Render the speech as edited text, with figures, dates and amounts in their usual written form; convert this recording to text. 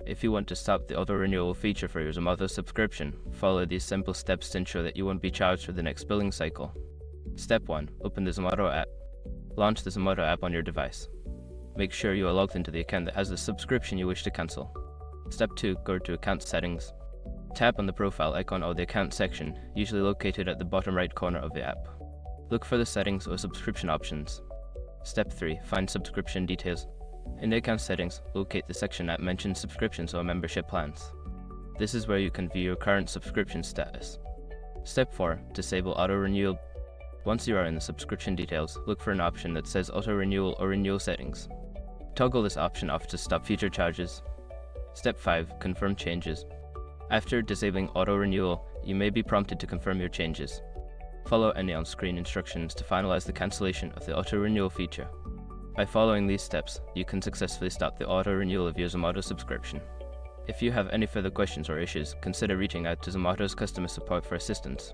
If you want to stop the auto-renewal feature for your Zomato subscription, follow these simple steps to ensure that you won't be charged for the next billing cycle. Step 1. Open the Zomato app. Launch the Zomato app on your device. Make sure you are logged into the account that has the subscription you wish to cancel. Step 2. Go to Account Settings. Tap on the profile icon or the account section, usually located at the bottom right corner of the app. Look for the settings or subscription options. Step 3. Find subscription details. In the account settings, locate the section that mentions subscriptions or membership plans. This is where you can view your current subscription status. Step 4. Disable auto-renewal. Once you are in the subscription details, look for an option that says auto-renewal or renewal settings. Toggle this option off to stop future charges. Step 5. Confirm changes. After disabling auto-renewal, you may be prompted to confirm your changes. Follow any on-screen instructions to finalize the cancellation of the auto-renewal feature. By following these steps, you can successfully stop the auto-renewal of your Zomato subscription. If you have any further questions or issues, consider reaching out to Zomato's customer support for assistance.